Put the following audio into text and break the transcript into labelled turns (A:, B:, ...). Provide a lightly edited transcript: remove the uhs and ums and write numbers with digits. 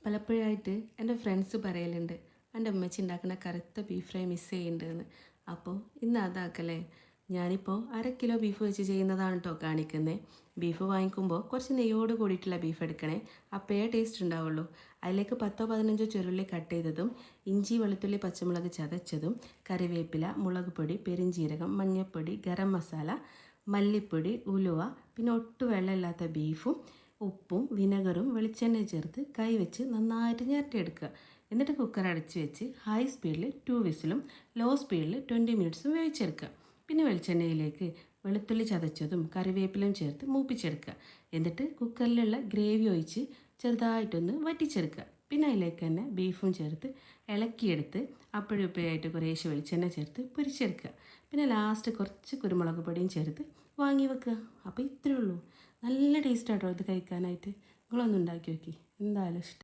A: പലപ്പോഴായിട്ട് എൻ്റെ ഫ്രണ്ട്സ് പറയലുണ്ട് എൻ്റെ അമ്മച്ചി ഉണ്ടാക്കുന്ന കറുത്ത ബീഫ് ഫ്രൈ മിസ് ചെയ്യുന്നുണ്ടെന്ന്. അപ്പോൾ ഇന്ന് അതാക്കല്ലേ. ഞാനിപ്പോൾ 1/2 കിലോ ബീഫ് വെച്ച് ചെയ്യുന്നതാണ് കേട്ടോ കാണിക്കുന്നത്. ബീഫ് വാങ്ങിക്കുമ്പോൾ കുറച്ച് നെയ്യോട് കൂടിയിട്ടുള്ള ബീഫ് എടുക്കണേ, അപ്പോഴേ ടേസ്റ്റ് ഉണ്ടാവുള്ളൂ. അതിലേക്ക് 10-15 ചെറുള്ളി കട്ട് ചെയ്തതും ഇഞ്ചി വെളുത്തുള്ളി പച്ചമുളക് ചതച്ചതും കറിവേപ്പില, മുളക് പൊടി, പെരിഞ്ജീരകം, മഞ്ഞൾപ്പൊടി, ഗരം മസാല, മല്ലിപ്പൊടി, ഉലുവ, പിന്നെ ഒട്ടും വെള്ളമില്ലാത്ത ബീഫും ഉപ്പും വിനെഗറും വെളിച്ചെണ്ണയും ചേർത്ത് കൈ വെച്ച് നന്നായിട്ട് ഞരട്ടിയെടുക്കുക. എന്നിട്ട് കുക്കർ അടച്ച് വെച്ച് ഹൈ സ്പീഡിൽ 2 വിസിലും ലോ സ്പീഡിൽ 20 മിനിറ്റ്സും വേവിച്ചെടുക്കുക. പിന്നെ വെളിച്ചെണ്ണയിലേക്ക് വെളുത്തുള്ളി ചതച്ചതും കറിവേപ്പിലയും ചേർത്ത് മൂപ്പിച്ചെടുക്കുക. എന്നിട്ട് കുക്കറിലുള്ള ഗ്രേവി ഒഴിച്ച് ചെറുതായിട്ടൊന്ന് വറ്റിച്ചെടുക്കുക. പിന്നെ അതിലേക്ക് തന്നെ ബീഫും ചേർത്ത് ഇളക്കിയെടുത്ത് അപ്പോഴും ഇപ്പോഴായിട്ട് കുറേശ്ശെ വെളിച്ചെണ്ണ ചേർത്ത് പൊരിച്ചെടുക്കുക. പിന്നെ ലാസ്റ്റ് കുറച്ച് കുരുമുളക് പൊടിയും ചേർത്ത് വാങ്ങി വെക്കുക. അപ്പോൾ ഇത്രയേ ഉള്ളൂ. നല്ല ടേസ്റ്റ് ആട്ടോ ഇത് കഴിക്കാനായിട്ട്. നിങ്ങളൊന്ന് ഉണ്ടാക്കി നോക്കി, എന്തായാലും ഇഷ്ടം.